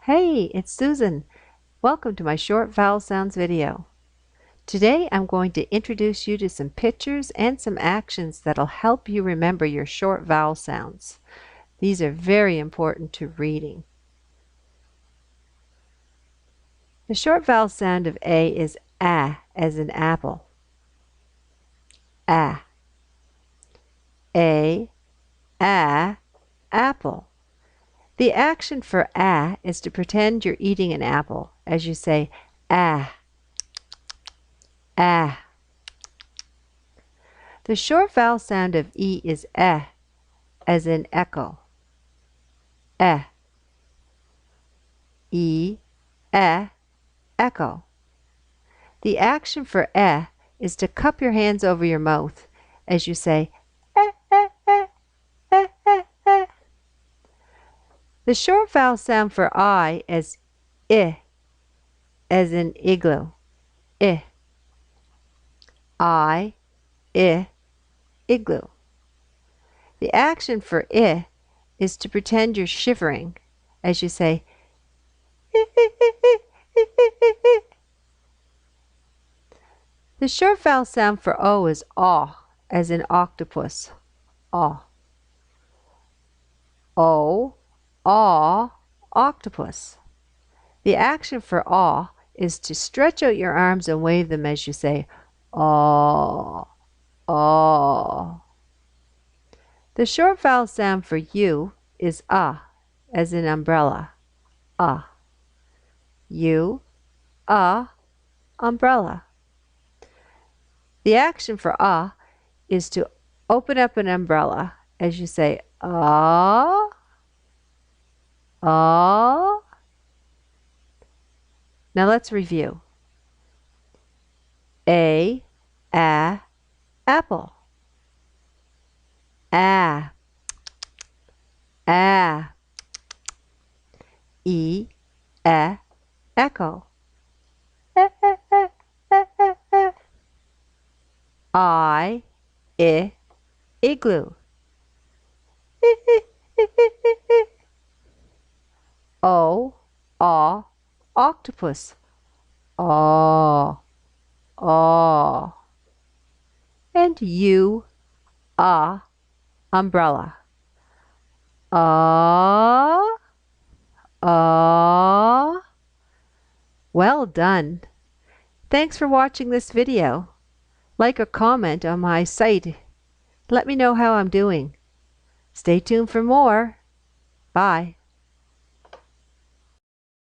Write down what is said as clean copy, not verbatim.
Hey, it's Susan. Welcome to my short vowel sounds video. Today I'm going to introduce you to some pictures and some actions that'll help you remember your short vowel sounds. These are very important to reading. The short vowel sound of A is ah, as in apple. Ah. A, ah, apple. The action for ah is to pretend you're eating an apple as you say ah, ah. The short vowel sound of E is eh, as in echo. Eh. E, eh, echo. The action for eh is to cup your hands over your mouth as you say eh, eh, eh, eh, eh, eh. The short vowel sound for I is I, as in igloo. I. I, igloo. The action for I is to pretend you're shivering as you say The short vowel sound for O is aw, as in octopus. Aw. O, aw, octopus. The action for aw is to stretch out your arms and wave them as you say aw, aw. The short vowel sound for U is as in umbrella. U, umbrella. The action for is to open up an umbrella as you say ah, ah. Now let's review. A, apple. Ah, ah. E, echo. I, igloo. O, aw, octopus. Aw, aw. And U, umbrella. Ah, ah. Well done. Thanks for watching this video. Like or comment on my site. Let me know how I'm doing. Stay tuned for more. Bye.